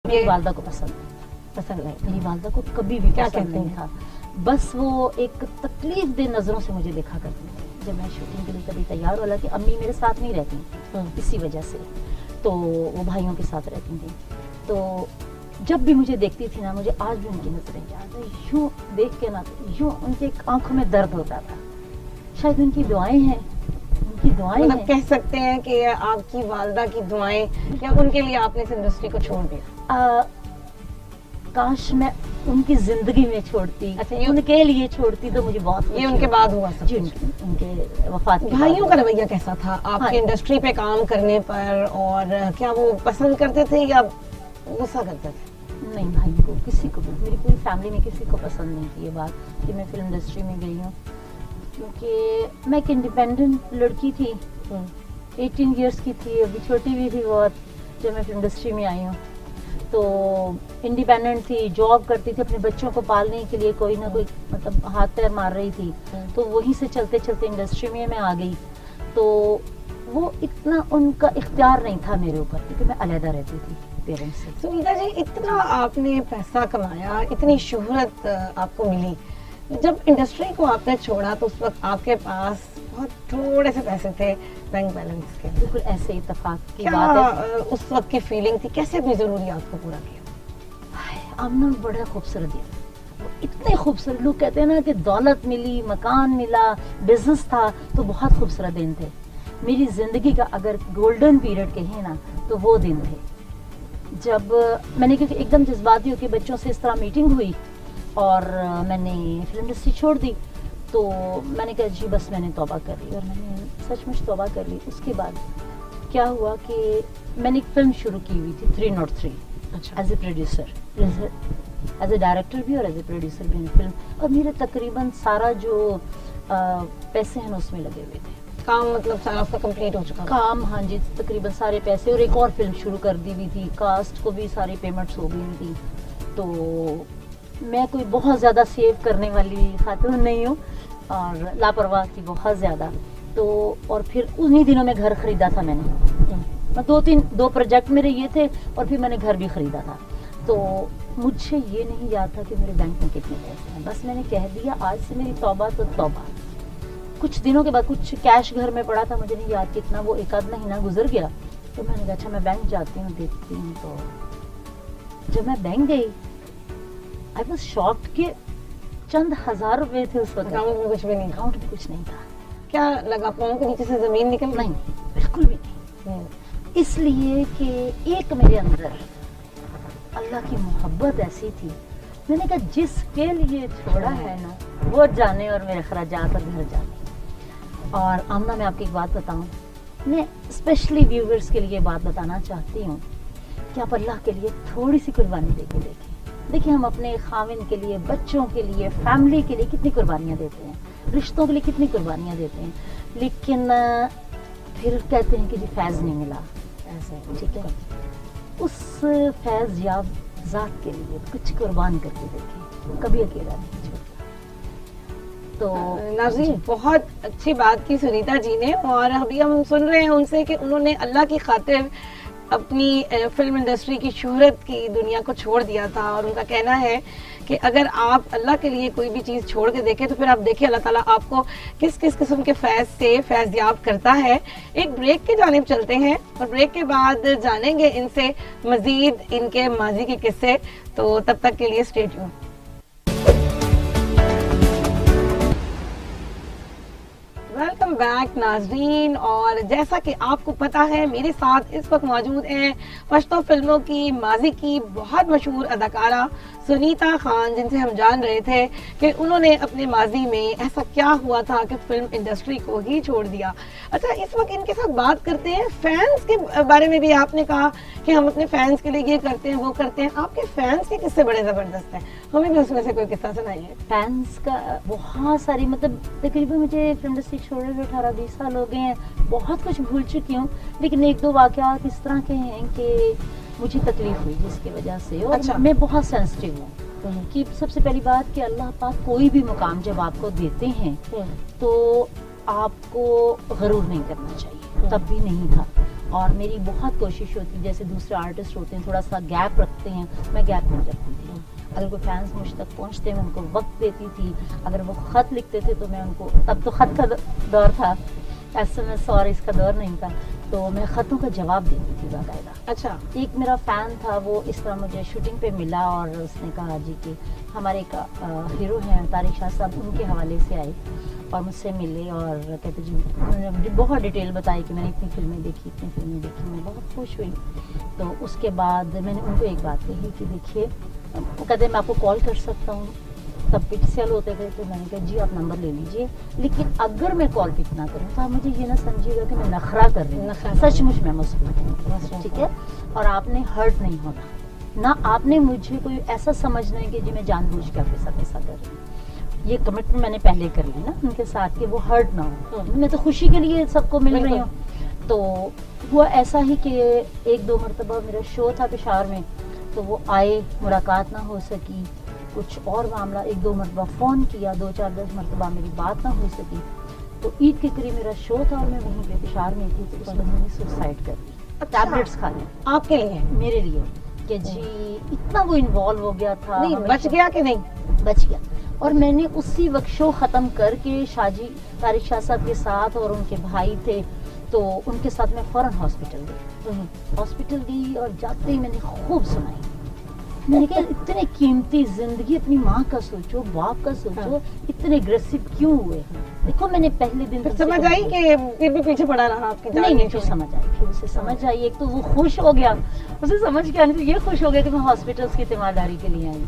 मेरी वालदा को पसंद नहीं, मेरी वालदा को कभी भी पसंद नहीं था। बस वो एक तकलीफ दे नज़रों से मुझे देखा करती थी जब मैं शूटिंग के लिए कभी तैयार होला कि अम्मी मेरे साथ नहीं रहती इसी वजह से, तो वो भाइयों के साथ रहती थी। तो जब भी मुझे देखती थी ना, मुझे आज भी उनकी नजरें याद है, यूं देख के ना यूं उनके आंखों में दर्द होता था। शायद उनकी दुआएं हैं, उनकी दुआएं मतलब हैं। कह सकते हैं कि आपकी वालदा की दुआएं या उनके लिए आपने इस इंडस्ट्री को छोड़ दिया। काश मैं उनकी जिंदगी में छोड़ती, अच्छा, ये उनके लिए छोड़ती तो मुझे बहुत ये उनके बाद हुआ सब जी, कुछ। उनके वफात के भाइयों बाद। का रवैया कैसा था आपकी इंडस्ट्री पे काम करने पर, और क्या वो पसंद करते थे या गुस्सा करते थे? नहीं, भाई को किसी को भी, मेरी पूरी फैमिली में किसी को पसंद नहीं थी ये बात कि मैं फिल्म इंडस्ट्री में गई हूँ, क्योंकि मैं एक इंडिपेंडेंट लड़की थी, 18 इयर्स की थी, अभी छोटी भी थी बहुत जब मैं फिल्म इंडस्ट्री में आई हूँ। तो इंडिपेंडेंट थी, जॉब करती थी, अपने बच्चों को पालने के लिए कोई ना कोई मतलब हाथ पैर मार रही थी। तो वहीं से चलते चलते इंडस्ट्री में मैं आ गई। तो वो इतना उनका इख्तियार नहीं था मेरे ऊपर, क्योंकि मैं अलहदा रहती थी पेरेंट्स से। सुनीता जी, इतना आपने पैसा कमाया, इतनी शोहरत आपको मिली, जब इंडस्ट्री को आपने छोड़ा तो उस वक्त आपके पास बहुत थोड़े से पैसे थे बैंक बैलेंस के। बिल्कुल ऐसे इत्तेफाक की क्या बात है। उस वक्त की फीलिंग थी, कैसे अपनी जरूरियात को पूरा किया? आमना बड़ा खूबसूरत दिया, वो इतने खूबसूरत, लोग कहते हैं ना कि दौलत मिली, मकान मिला, बिजनेस था, तो बहुत खूबसूरत दिन थे मेरी जिंदगी का। अगर गोल्डन पीरियड कहें ना तो वो दिन थे जब मैंने, क्योंकि एकदम जज्बाती होकर बच्चों से इस तरह मीटिंग हुई और मैंने फिल्म इंडस्ट्री छोड़ दी। तो मैंने कहा जी बस मैंने तौबा कर ली, और मैंने सचमुच तौबा कर ली। उसके बाद क्या हुआ कि मैंने एक फिल्म शुरू की हुई थी 303, अच्छा, as a producer, as a director भी और एज ए प्रोड्यूसर भी फिल्म, और मेरे तकरीबन सारा जो पैसे हैं उसमें लगे हुए थे। काम मतलब सारा आपका कंप्लीट हो चुका था? काम, हाँ जी, तकरीबन सारे पैसे, और एक और फिल्म शुरू कर दी हुई थी, कास्ट को भी सारी पेमेंट्स हो गई थी। तो मैं कोई बहुत ज़्यादा सेव करने वाली खातून नहीं हूँ और लापरवाह थी बहुत ज़्यादा। तो और फिर उन्हीं दिनों में घर ख़रीदा था मैंने, मैं दो प्रोजेक्ट मेरे ये थे और फिर मैंने घर भी ख़रीदा था। तो मुझे ये नहीं याद था कि मेरे बैंक में कितने पैसे हैं, बस मैंने कह दिया आज से मेरी तौबा तो तौबा। कुछ दिनों के बाद कुछ कैश घर में पड़ा था, मुझे नहीं याद कितना, वो एक आध महीना गुजर गया। तो मैंने कहा अच्छा मैं बैंक जाती हूँ देखती हूँ। तो जब मैं बैंक गई आई वॉज शॉक्ड कि चंद हजार रुपए थे उस वक्त, अकाउंट में कुछ भी नहीं था। अकाउंट में कुछ नहीं था। क्या लगा, पाँव के नीचे से जमीन निकल गई? नहीं, बिल्कुल भी नहीं। इसलिए कि एक मेरे अंदर अल्लाह की मोहब्बत ऐसी थी, मैंने कहा जिसके लिए छोड़ा है ना वो जाने और मेरे खराजात और घर जाने। और आमना मैं आपकी एक बात बताऊं, मैं स्पेशली व्यूवर्स के लिए बात बताना चाहती हूँ कि आप अल्लाह के लिए थोड़ी सी कुर्बानी दे के देखें। देखिए हम अपने खाविन के लिए, बच्चों के लिए, फैमिली के लिए कितनी कुर्बानियाँ देते हैं, रिश्तों के लिए कितनी कुर्बानियाँ देते हैं, लेकिन फिर कहते हैं कि जी फैज़ नहीं मिला, ऐसे ठीक है। उस फैज़ याब ज़ात के लिए कुछ कुर्बान करके देखें, कभी अकेला नहीं छोड़ता। तो नाज़रीन, बहुत अच्छी बात की सुनीता जी ने, और अभी हम सुन रहे हैं उनसे कि उन्होंने अल्लाह की खातिर अपनी फिल्म इंडस्ट्री की शोहरत की दुनिया को छोड़ दिया था। और उनका कहना है कि अगर आप अल्लाह के लिए कोई भी चीज़ छोड़ के देखें तो फिर आप देखिए अल्लाह ताला आपको किस किस किस्म के फैज़ से फैज़याब करता है। एक ब्रेक की जानिब चलते हैं और ब्रेक के बाद जानेंगे इनसे मज़ीद इनके माजी के किस्से। तो तब तक के लिए स्टे ट्यून। वेलकम बैक नाजरीन, और जैसा कि आपको पता है मेरे साथ इस वक्त मौजूद हैं पश्तो फिल्मों की माजी की बहुत मशहूर अदाकारा सुनीता खान, जिनसे हम जान रहे थे कि उन्होंने अपने माजी में ऐसा क्या हुआ था कि फिल्म इंडस्ट्री को ही छोड़ दिया। अच्छा, इस वक्त इनके साथ बात करते हैं फैंस के बारे में भी। आपने कहा कि हम अपने फैंस के लिए ये करते हैं वो करते हैं, आपके फैंस के किस्से बड़े ज़बरदस्त हैं, हमें भी उसमें से कोई किस्सा सुनाइए। फैंस का बहुत सारी, मतलब तकरीबन मुझे फिल्म इंडस्ट्री छोड़े हुए 18-20 साल हो गए हैं, बहुत कुछ भूल चुकी हूँ, लेकिन एक दो वाक़यात इस तरह के हैं कि मुझे तकलीफ हुई जिसकी वजह से, और अच्छा। मैं बहुत सेंसिटिव हूँ कि सबसे पहली बात कि अल्लाह पाक कोई भी मुकाम जब आपको देते हैं तो आपको गरूर नहीं करना चाहिए, तब भी नहीं था। اور میری بہت کوشش ہوتی، جیسے دوسرے آرٹسٹ ہوتے ہیں تھوڑا سا گیپ رکھتے ہیں، میں گیپ نہیں رکھتی تھی. اگر کوئی فینس مجھ تک پہنچتے میں ان کو وقت دیتی تھی. اگر وہ خط لکھتے تھے تو میں ان کو، تب تو خط کا دور تھا، ایس ایم ایس اور اس کا دور نہیں تھا، تو میں خطوں کا جواب دیتی تھی باقاعدہ. اچھا. ایک میرا فین تھا، وہ اس طرح مجھے شوٹنگ پہ ملا اور اس نے کہا جی کہ ہمارے ایک ہیرو ہیں طارق شاہ صاحب، ان کے حوالے سے آئے اور مجھ سے ملے اور کہتے جی، انہوں نے مجھے بہت ڈیٹیل بتائی کہ میں نے اتنی فلمیں دیکھی، میں بہت خوش ہوئی. تو اس کے بعد میں نے ان کو ایک بات کہی کہ دیکھیے، وہ کہتے میں آپ کو کال کر سکتا ہوں، تب پک سیل ہوتے تھے، تو میں نے کہا جی آپ نمبر لے لیجئے، لیکن اگر میں کال پک نہ کروں تو آپ مجھے یہ نہ سمجھیے گا کہ میں نخرا کر رہی ہوں، سچ مچ میں مصروف ہوں، ٹھیک ہے. اور آپ نے ہرٹ نہیں ہونا، نہ آپ نے مجھے کوئی ایسا سمجھنا ہے کہ جی میں جان بوجھ کے آپ کے ساتھ ایسا کر رہی ہوں. یہ کمٹمنٹ میں نے پہلے کر لی نا ان کے ساتھ کہ وہ ہرٹ نہ ہو، میں تو خوشی کے لیے سب کو مل رہی ہوں. تو ہوا ایسا ہی کہ ایک دو مرتبہ میرا شو تھا پشاور میں، تو وہ آئے، ملاقات نہ ہو سکی، کچھ اور معاملہ، ایک دو مرتبہ فون کیا، 2-4-10 مرتبہ میری بات نہ ہو سکی. تو عید کے قریب میرا شو تھا اور میں وہیں پہ پشاور میں تھی، تو اس بندے نے سوسائڈ کر لی. ٹیبلٹس کھا لی آپ کے لیے؟ میرے لیے، کہ جی اتنا وہ انوالو ہو گیا تھا. نہیں بچ گیا کہ نہیں؟ بچ گیا. اور میں نے اسی وقت شو ختم کر کے شاجی طارق شاہ صاحب کے ساتھ، اور ان کے بھائی تھے تو ان کے ساتھ میں فوراً ہاسپٹل گئی اور جاتے ہی میں نے خوب سنائی. میں نے کہا اتنے قیمتی زندگی، اپنی ماں کا سوچو، باپ کا سوچو، اتنے اگریسو کیوں ہوئے. دیکھو میں نے پہلے دن سمجھ آئی کہ پھر بھی پیچھے پڑا رہا آپ کی جان؟ نہیں، پھر سمجھ آئی، پھر اسے سمجھ آئی. ایک تو وہ خوش ہو گیا، اسے سمجھ کے آنے سے یہ خوش ہو گیا کہ میں ہاسپٹلس کی تیمارداری کے لیے آئی.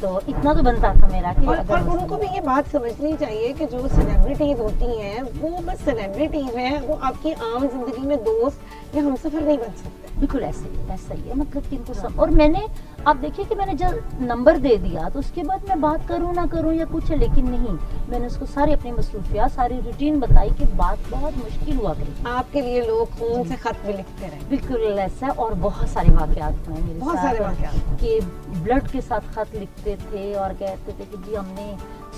تو اتنا تو بنتا تھا میرا کہ اور ان کو بھی یہ بات سمجھنی چاہیے کہ جو سیلیبریٹیز ہوتی ہیں وہ بس سیلیبریٹیز ہیں، وہ آپ کی عام زندگی میں دوست یا ہمسفر نہیں بن سکتے. بالکل ایسا ہی ہے، مطلب کہ ان کو اور میں نے، آپ دیکھیے کہ میں نے جب نمبر دے دیا تو اس کے بعد میں بات کروں نہ کروں یا کچھ، لیکن نہیں، میں نے اس کو ساری اپنی مصروفیات، ساری روٹین بتائی کہ بات بہت مشکل ہوا کرے. آپ کے لیے لوگ خون سے خط بھی لکھتے رہے؟ بالکل ایسا. اور بہت سارے واقعات ہوئے میرے بہت سارے واقعات کہ بلڈ کے ساتھ خط لکھتے تھے اور کہتے تھے کہ جی ہم نے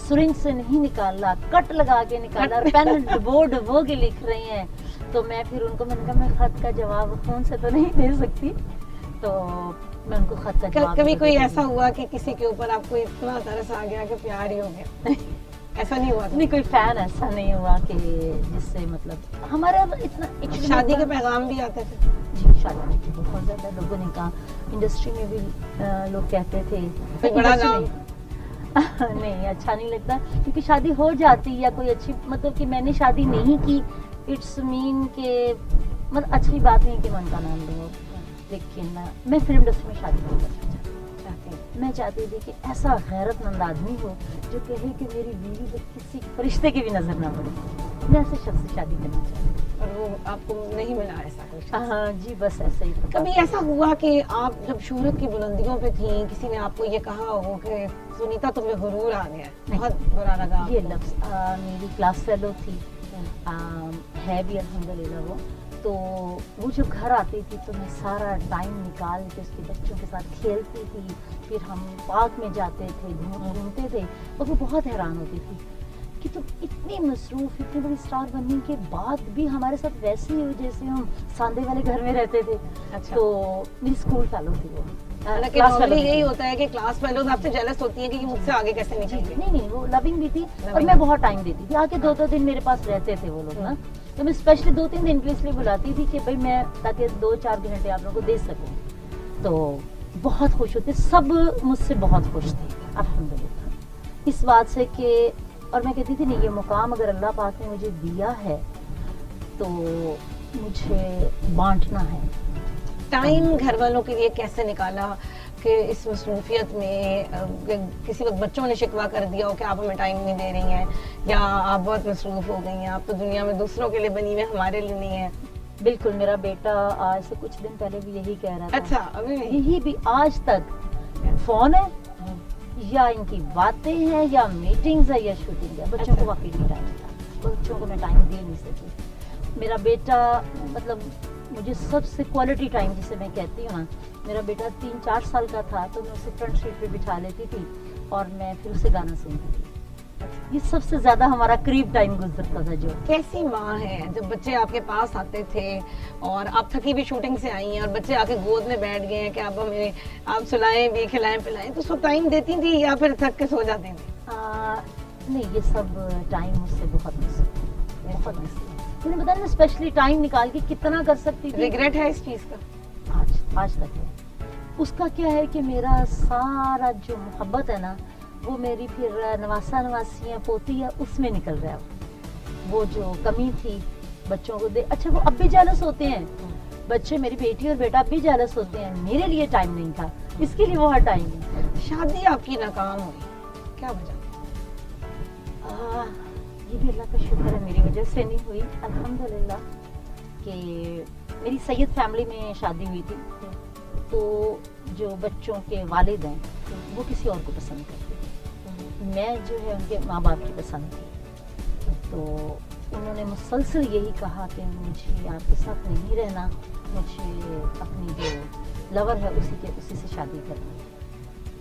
سرنج سے نہیں نکالا، کٹ لگا کے نکالا، اور پین ڈبو کے لکھ رہے ہیں. تو میں پھر ان کو، میں نے کہا میں خط کا جواب فون سے تو نہیں دے سکتی، تو میں ان کو خط کا جواب. کبھی کوئی ایسا ہوا کہ کسی کے اوپر آپ کو اتنا ترس آ گیا کہ پیار ہی ہو گیا؟ ایسا نہیں ہوا؟ نہیں، کوئی فین ایسا نہیں ہوا کہ جس سے مطلب ہمارا اتنا. شادی کے پیغام بھی آتے تھے؟ جی شادی کی بہت زیادہ لوگوں نے کہا، انڈسٹری میں بھی لوگ کہتے تھے. بڑا نام نہیں اچھا نہیں لگتا، کیونکہ شادی ہو جاتی یا کوئی اچھی، مطلب کہ میں نے شادی نہیں کی، اٹس مین کہ مطلب اچھی بات نہیں کہ من کا نام دو. لیکن میں فلم انڈسٹری میں شادی نہیں کرنا چاہتی. میں چاہتی تھی کہ ایسا غیرت مند آدمی ہو جو کہے کہ میری بیوی پر کسی فرشتے کی بھی نظر نہ پڑے. میں ایسے شخص سے شادی کرنا چاہتی ہوں. اور وہ آپ کو نہیں ملا ایسا کوئی؟ ہاں جی، بس ایسا ہی. کبھی ایسا ہوا کہ آپ جب شہرت کی بلندیوں پہ تھیں، کسی نے آپ کو یہ کہا ہو کہ سنیتا تمہیں غرور آ گیا، بہت برا لگا؟ یہ لفظ میری کلاس فیلو تھی، ہے بھی الحمدللہ وہ. تو وہ جب گھر آتی تھی تو میں سارا ٹائم نکال کے اس کے بچوں کے ساتھ کھیلتی تھی، پھر ہم پارک میں جاتے تھے، گھومتے تھے، اور وہ بہت حیران ہوتی تھی کہ تم اتنی مصروف، اتنی بڑی اسٹار بننے کے بعد بھی ہمارے ساتھ ویسے ہی جیسے ہم ساندے والے گھر میں رہتے تھے. تو میری اسکول فیلو تھی وہ. یہی ہوتا ہے کہ کلاس فیلوز آپ سے جیلس ہوتی ہیں کہ یہ مجھ سے آگے کیسے نکل گئی. نہیں، وہ لونگ بھی تھی اور میں بہت ٹائم دیتی تھی. آ کے 2 دن میرے پاس رہتے تھے وہ لوگ نا، تو میں اسپیشلی 2-3 دن کے اس لیے بلاتی تھی کہ بھائی میں تاکہ 2-4 گھنٹے آپ لوگوں کو دے سکوں. تو بہت خوش ہوتے، سب مجھ سے بہت خوش تھے الحمدللہ اس بات سے کہ، اور میں کہتی تھی نہیں، یہ مقام اگر اللہ پاک نے مجھے دیا ہے تو مجھے بانٹنا ہے. ٹائم گھر والوں کے لیے کیسے نکالا کہ اس مصروفیت میں کسی وقت بچوں نے شکوہ کر دیا ہو کہ آپ ہمیں ٹائم نہیں دے رہی ہیں، یا آپ بہت مصروف ہو گئی ہیں، آپ تو دنیا میں دوسروں کے لیے بنی ہوئی، ہمارے لیے نہیں ہے؟ بالکل، میرا بیٹا آج سے کچھ دن پہلے بھی یہی کہہ رہا تھا. اچھا، ابھی یہی بھی آج تک فون ہے یا ان کی باتیں ہیں یا میٹنگز ہے یا شوٹنگ ہے. بچوں کو واقعی نہیں ٹائم تھا، بچوں کو میں ٹائم دے نہیں سکی. میرا بیٹا مطلب مجھے سب سے کوالٹی ٹائم جسے میں کہتی ہوں نا، میرا بیٹا 3-4 سال کا تھا تو میں اسے فرنٹ سیٹ پہ بٹھا لیتی تھی اور میں پھر اسے گانا سنتی تھی. ये सबसे ज्यादा हमारा करीब टाइम गुजरता था जो। कैसी माँ है जब बच्चे आपके पास आते थे और आप थकी भी शूटिंग से आई हैं और बच्चे आके गोद में बैठ गए हैं कि आप हमें आप सुलाएं भी खिलाएं पिलाएं, तो उसको टाइम देती थी या फिर थक के सो जाती थी? नहीं, ये सब टाइम मुझसे बहुत मिस है, बहुत मिस है। मैंने बताया ना, स्पेशली टाइम निकाल के कितना कर सकती थी। रिग्रेट है इस चीज का? आज तक है। उसका क्या है कि मेरा सारा जो मोहब्बत है ना, वो मेरी फिर नवासा नवासियाँ पोती है उसमें निकल रहा है। वो जो कमी थी बच्चों को दे, अच्छा वो अब भी जेलस होते हैं बच्चे, मेरी बेटी और बेटा अब भी जेलस होते हैं, मेरे लिए टाइम नहीं था, इसके लिए वो हर टाइम है। शादी आपकी नाकाम हुई, क्या वजह? ये भी अल्लाह का शुक्र है, मेरी वजह से नहीं हुई, अल्हम्दुलिल्लाह। कि मेरी सैयद फैमिली में शादी हुई थी, तो जो बच्चों के वालिद हैं वो किसी और को पसंद करते थे, मैं जो है उनके माँ बाप की पसंद थी। तो उन्होंने मुसलसल यही कहा कि मुझे आपके साथ नहीं रहना, मुझे अपनी जो लवर है उसी से शादी करनी।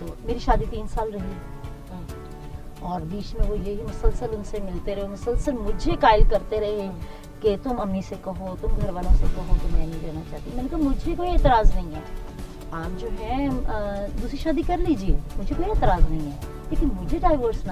तो मेरी शादी 3 साल रही और बीच में वो यही मुसलसल उनसे मिलते रहे, मुसलसल मुझे कायल करते रहे कि तुम अम्मी से कहो, तुम घर वालों से कहो कि मैं नहीं रहना चाहती। मैंने कहा मुझे कोई एतराज़ नहीं है, आप जो है दूसरी शादी कर लीजिए, मुझे कोई एतराज़ नहीं है, लेकिन मुझे डाइवोर्स ना